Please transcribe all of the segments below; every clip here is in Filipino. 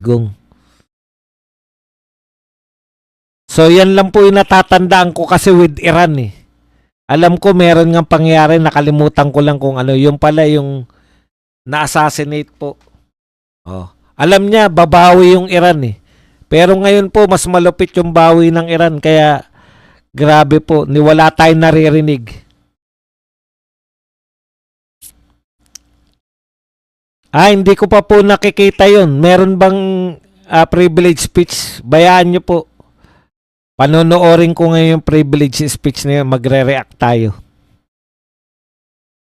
Gung. So yan lang po yung natatandaan ko kasi with Iran eh. Alam ko meron nga pangyayari, nakalimutan ko lang kung ano. Yung pala yung na-assassinate po. Oh. Alam niya, babawi yung Iran eh. Pero ngayon po, mas malupit yung bawi ng Iran. Kaya, grabe po, wala tayong naririnig. Hindi ko pa po nakikita yun. Meron bang privilege speech? Bayaan nyo po. Panonoorin ko ngayon yung privilege speech na yun. Magre-react tayo.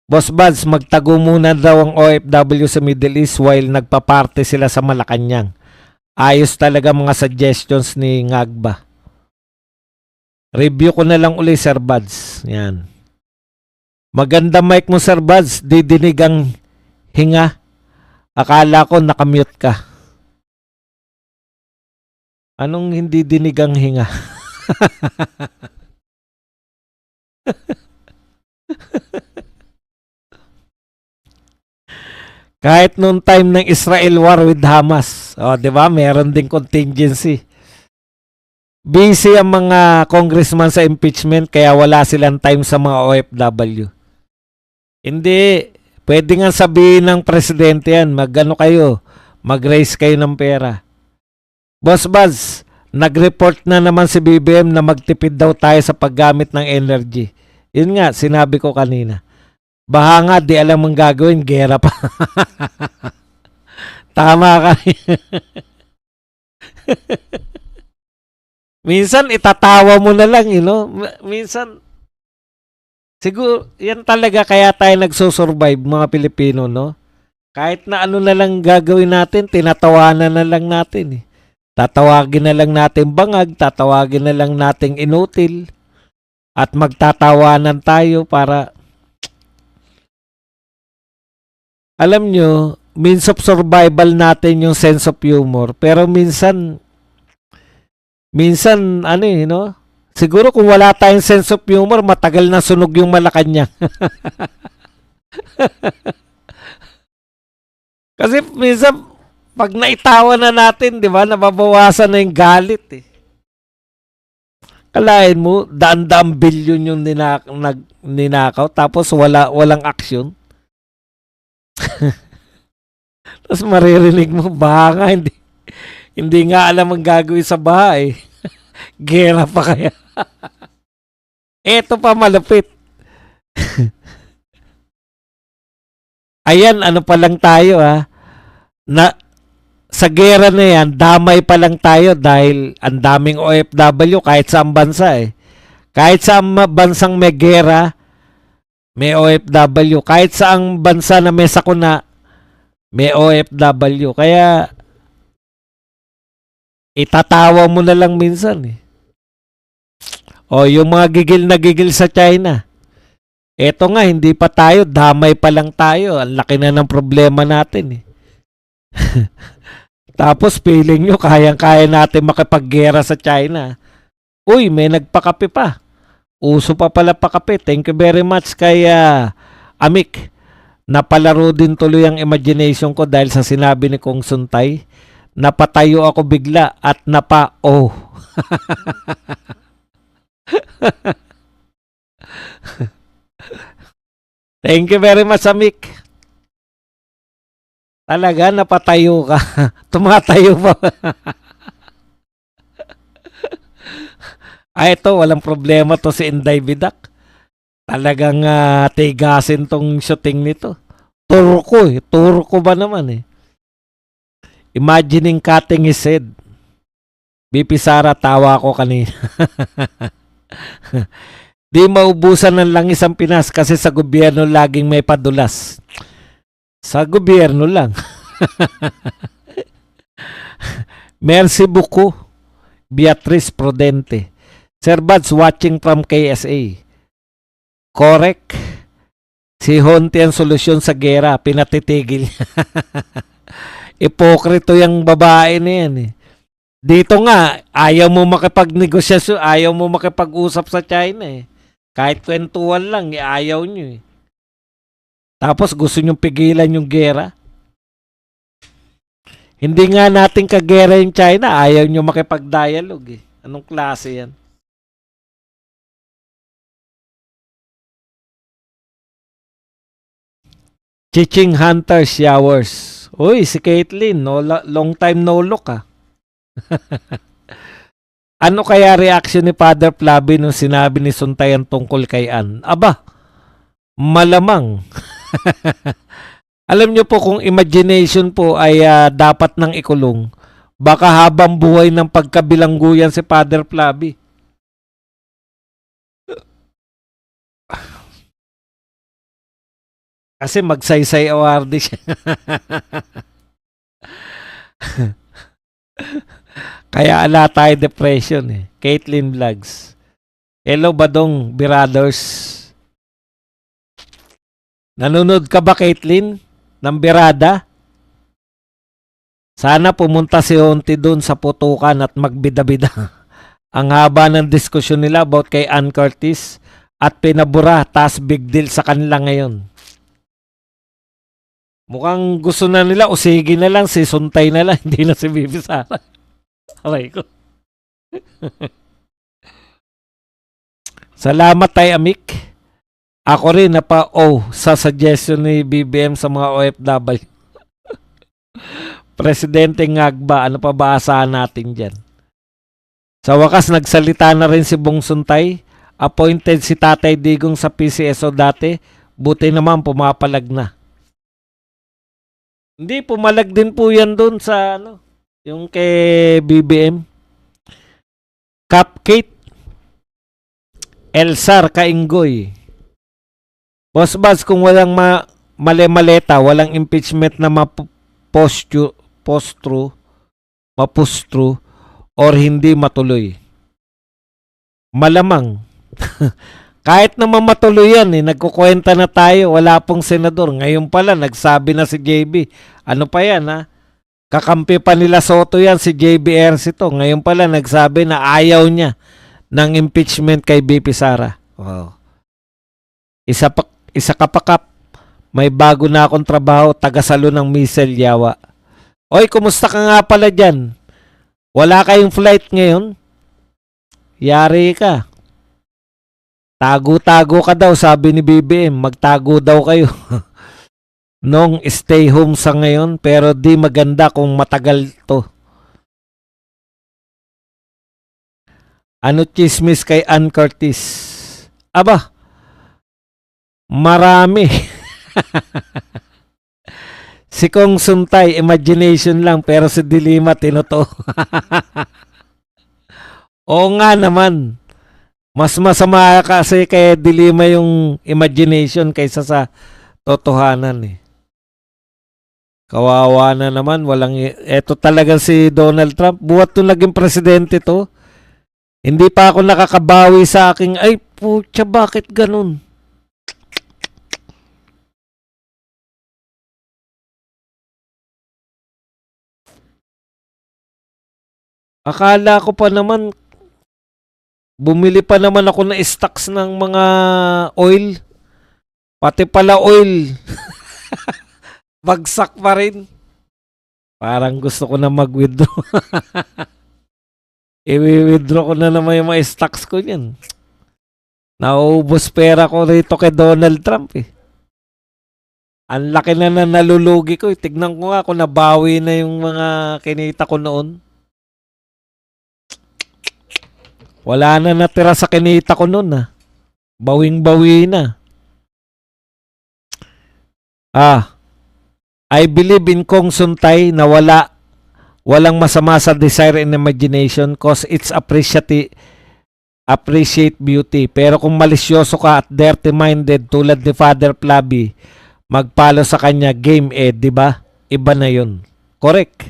Boss Buds, magtago muna daw ang OFW sa Middle East while nagpa-party sila sa Malacanang. Ayos talaga mga suggestions ni Ngagba. Review ko na lang uli, Sir Buds. Yan. Maganda mic mo, Sir Buds. Didinig ang hinga. Akala ko nakamute ka. Anong hindi dinig ang hinga? Kahit noong time ng Israel war with Hamas. O, di ba? Meron ding contingency. Busy ang mga congressman sa impeachment kaya wala silang time sa mga OFW. Hindi. Pwede nga sabihin ng presidente yan, mag-ano kayo, mag-raise kayo ng pera. Boss Buzz, nag-report na naman si BBM na magtipid daw tayo sa paggamit ng energy. Yun nga, sinabi ko kanina. Baha nga, di alam ang gagawin, gera pa. Tama ka. Minsan, itatawa mo na lang, you know? Minsan, siguro, yan talaga kaya tayo nagsusurvive, mga Pilipino, no? Kahit na ano na lang gagawin natin, tinatawanan na lang natin, eh. Tatawagin na lang natin bangag, tatawagin na lang natin inutil, at magtatawanan tayo para, alam nyo, means of survival natin yung sense of humor, pero minsan, ano eh, no? Siguro kung wala tayong sense of humor, matagal na sunog yung Malacanang. Kasi minsan, pag naitawa na natin, di ba, nababawasan na yung galit eh. Kalahin mo, daan-daang bilyon yung ninakaw, tapos walang aksyon. Tapos maririnig mo, baka hindi nga alam ang gagawin sa bahay. Gera pa kaya. Eto pa malupit. Ayan, ano pa lang tayo sa gera na yan, damay pa lang tayo dahil ang daming OFW kahit sa bansa eh. Kahit sa bansang may gera, may OFW. Kahit sa ang bansa na may sakuna, may OFW. Kaya, itatawa mo na lang minsan eh. O, yung mga gigil na gigil sa China. Eto nga, hindi pa tayo, damay pa lang tayo. Ang laki na ng problema natin eh. Tapos feeling nyo, kayang-kaya natin makipaggera sa China. Uy, may nagpakape pa. Uso pa pala pakape. Thank you very much kay Amik. Napalaro din tuloy ang imagination ko dahil sa sinabi ni Kong Suntay. Napatayo ako bigla at napa-oh. Thank you very much, Amik. Talaga, napatayo ka. Tumatayo pa. Ito, walang problema to si Inday Bidak. Talagang tigasin tong shooting nito. Turko eh. Turko ba naman eh. Imagining cutting his head. BP Sara, tawa ko kanina. Di maubusan ng langis ang Pinas kasi sa gobyerno laging may padulas. Sa gobyerno lang. Merci beaucoup, Beatrice Prudente. Sir Buds, watching from KSA. Correct. Si Honti ang solusyon sa gera. Pinatitigil. Ipokrito yung babae na yan eh. Dito nga, ayaw mo makipagnegosasyon, ayaw mo makipag-usap sa China eh. Kahit kwentuhan lang, ayaw nyo eh. Tapos gusto nyong pigilan yung gera. Hindi nga natin kagera yung China. Ayaw nyo makipag-dialogue eh. Anong klase yan? Chiching Hunter Showers. Uy, si Caitlyn. No, long time no look ah. Ano kaya reaction ni Father Flavi nung sinabi ni Suntayan tungkol kay Ann? Aba, malamang. Alam nyo po kung imagination po ay dapat nang ikulong, baka habang buhay ng pagkabilangguyan si Father Flavi. Kasi magsaysay awardee siya. Kaya ala tayo depression eh. Caitlyn Vlogs. Hello Badong Biradors. Nanonood ka ba Caitlyn? Ng Birada? Sana pumunta si Honti doon sa putukan at magbida-bida. Ang haba ng diskusyon nila about kay Ann Curtis at pinabura, tas big deal sa kanila ngayon. Mukhang gusto na nila, usigi na lang, si Suntay na lang, hindi na si Bibi Sara. Aray ko. Salamat tay Amik. Ako rin sa suggestion ni BBM sa mga OFW. Presidente Ngagba, ano pa ba asahan natin dyan? Sa wakas, nagsalita na rin si Bong Suntay. Appointed si Tatay Digong sa PCSO dati. Buti naman pumapalag na. Hindi, pumalag din po yan doon sa yung kay BBM. Cupcake. Elsar Kainggoy. Boss Buzz, kung walang male-maleta, walang impeachment na mapustro or hindi matuloy. Malamang. Kahit naman matuloy yan, nagkukwenta na tayo, wala pong senador. Ngayon pala, nagsabi na si JB. Ano pa yan, ha? Kakampi pa nila Soto yan, si JB Ercito. Ngayon pala, nagsabi na ayaw niya ng impeachment kay BP Sara. Wow. Isa ka pa kap. May bago na akong trabaho, tagasalo ng Michelle Yawa. Oy, kumusta ka nga pala dyan? Wala kayong flight ngayon? Yari ka. Tago-tago ka daw, sabi ni BBM. Magtago daw kayo. Nung stay home sa ngayon, pero di maganda kung matagal to. Ano chismis kay Ann Curtis? Aba, marami. Si Kong Suntay, imagination lang, pero si Dilima, tinoto. Oo nga naman. Mas masama kasi kay Dilima yung imagination kaysa sa totohanan eh. Kawawa na naman, eto talaga si Donald Trump. Buhat nung naging presidente to. Hindi pa ako nakakabawi sa aking, ay putya, bakit ganun? Akala ko pa naman, bumili pa naman ako na stocks ng mga oil. Pati pala oil. Bagsak pa rin. Parang gusto ko na mag-withdraw. I-withdraw ko na naman yung mga stocks ko niyan. Nauubos pera ko rito kay Donald Trump eh. Ang laki na nalulugi ko eh. Tignan ko nga kung nabawi na yung mga kinita ko noon. Wala na natira sa kinita ko noon ah. Bawing-bawi na. I believe in Kong Suntay na walang masama sa desire and imagination cause it's appreciate beauty. Pero kung malisyoso ka at dirty-minded tulad ni Father Flavi, magpalo sa kanya game di ba? Iba na yun. Correct.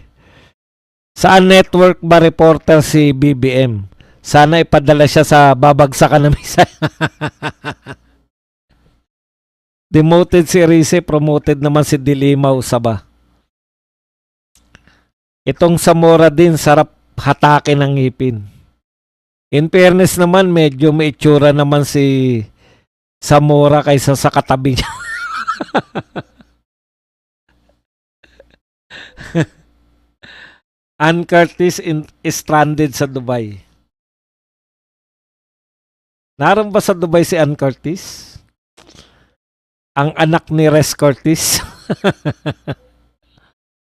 Saan network ba reporter si BBM? Sana ipadala siya sa babagsakan na misa. Demoted si Rize, promoted naman si Dilimaw Saba. Itong Zamora din, sarap hatakin ng ngipin. In fairness naman, medyo may itsura naman si Zamora kaysa sa katabi niya. Ann Curtis is stranded sa Dubai. Naroon ba sa Dubai si Ann Curtis? Ang anak ni Res Curtis.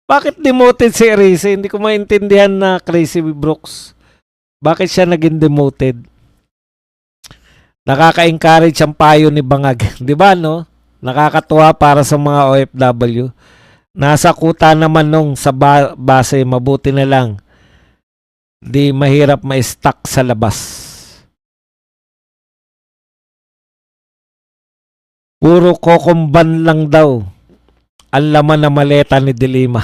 Bakit demoted si Erice? Hindi ko maintindihan na Crazy Brooks. Bakit siya naging demoted? Nakaka-encourage ang payo ni Bangag. Di ba, no? Nakakatuwa para sa mga OFW. Nasa kuta naman nung sa base, mabuti na lang. Di mahirap ma-stuck sa labas. Puro kokomban lang daw ang laman na maleta ni Dilima.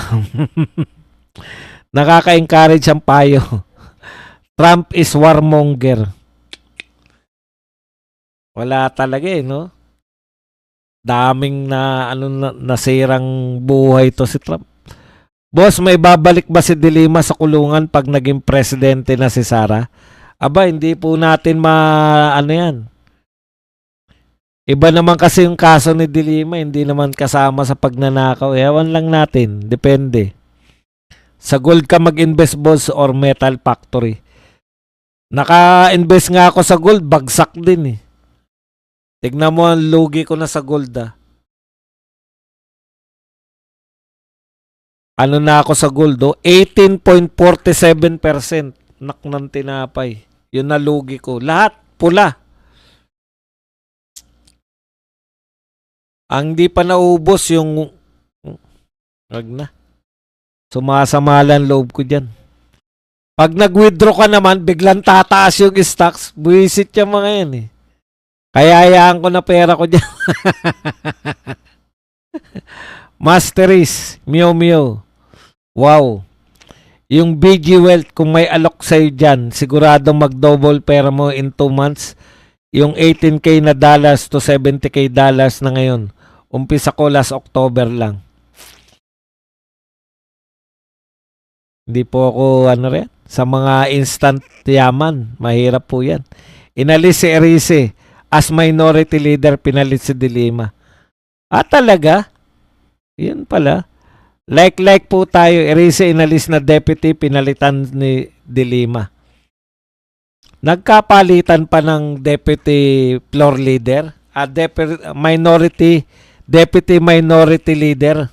Nakaka-encourage ang payo. Trump is warmonger. Wala talaga no? Daming nasirang buhay to si Trump. Boss, may babalik ba si Dilima sa kulungan pag naging presidente na si Sara? Aba, hindi po natin yan. Iba naman kasi yung kaso ni Dilima, hindi naman kasama sa pagnanakaw. Ewan lang natin, depende. Sa gold ka mag-invest, boss, or metal factory. Naka-invest nga ako sa gold, bagsak din eh. Tignan mo ang lugi ko na sa gold ah. Ano na ako sa gold oh? 18.47%. Nak ng tinapay. Yun na lugi ko. Lahat pula. Ang di pa naubos yung wag na. Sumasamalan loob ko dyan. Pag nag-withdraw ka naman, biglang tataas yung stocks. Buisit yung mga yan eh. Kaya hayaan ko na pera ko dyan. Masteries, Meow Meow. Wow. Yung BG Wealth, kung may alok sa'yo dyan, siguradong mag-double pera mo in 2 months. Yung 18K na dollars to 70K dollars na ngayon. Umpisa ko last October lang. Hindi po ako sa mga instant yaman. Mahirap po yan. Inalis si Erice. As minority leader, pinalit si Dilima. Talaga? Yun pala. Like po tayo. Erice inalis na deputy, pinalitan ni Dilima. Nagkapalitan pa ng deputy floor leader. Deputy minority leader.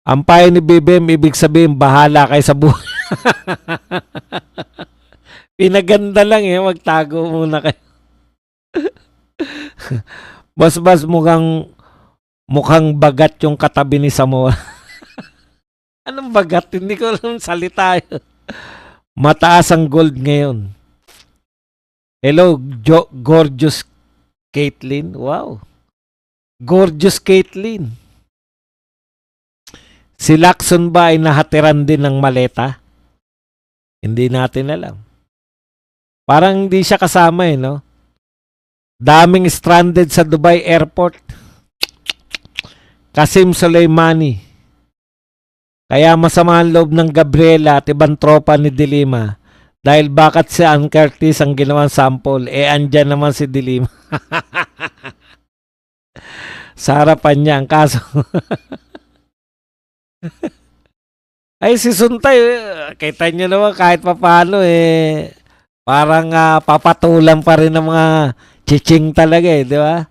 Ang payo ni BBM, ibig sabihin, bahala kayo sa buhay. Pinaganda lang magtago muna kayo. Boss, mukhang bagat yung katabi ni Samoa. Anong bagat? Hindi ko alam salita. Mataas ang gold ngayon. Hello, gorgeous Caitlyn. Wow. Gorgeous Caitlyn. Si Lacson ba ay nahatiran din ng maleta? Hindi natin alam. Parang hindi siya kasama no? Daming stranded sa Dubai Airport. Qasim Soleimani. Kaya masama ang loob ng Gabriela at ibang tropa ni Dilima. Dahil bakit si Ann Curtis ang ginawang sample? Andyan naman si Dilima. Sa harapan niya ang kaso. Ay, si Suntay, kita niyo naman kahit papaano parang papatulan pa rin ng mga chiching talaga di ba?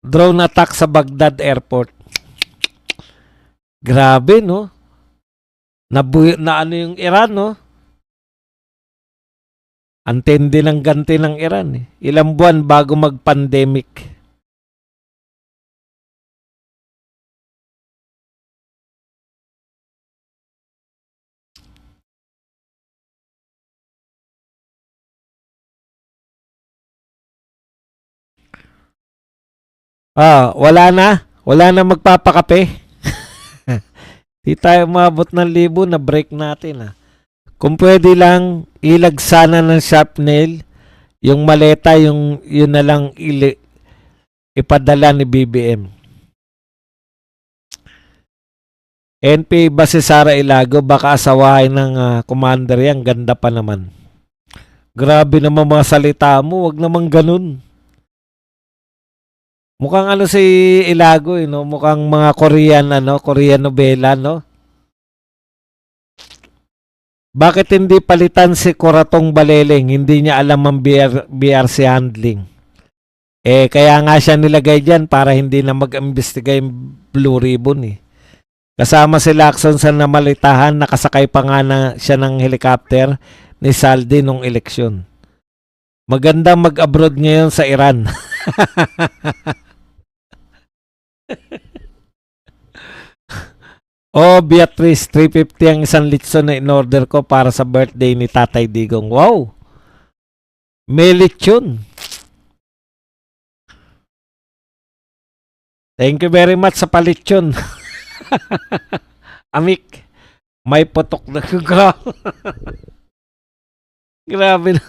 Drone attack sa Baghdad Airport. Grabe, no? Na yung Iran, no? Antindi ng ganti ng Iran. Ilang buwan bago mag-pandemic. Wala na. Wala na magpapakape. Di tayo umabot ng 1,000 na break natin. Kung pwede lang, ilagsana ng sharp nail. Yung maleta, yun na lang ipadala ni BBM. NP ba si Sara Ilago? Baka asawahin ng commander yan. Ganda pa naman. Grabe naman mga salita mo. Wag naman ganun. Mukhang si Ilago, no? Mukhang mga Korean, Korean novela, no? Bakit hindi palitan si Coratong Baleleng? Hindi niya alam ang BRC handling. Kaya nga siya nilagay dyan para hindi na mag-imbestiga yung Blue Ribbon eh. Kasama si Lacson sa namalitahan, nakasakay pa nga siya ng helicopter ni Saldi nung eleksyon. Magandang mag-abroad ngayon sa Iran. Beatrice, 350 ang isang litson na in-order ko para sa birthday ni Tatay Digong. Wow! May lechon. Thank you very much sa palitsyon. Amik, may putok na. Grabe na.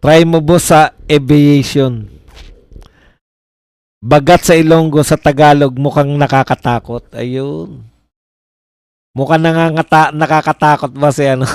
Try mo boss sa aviation. Bagat sa Ilonggo sa Tagalog mukhang nakakatakot. Ayun. Mukhang nakakatakot ba si ano?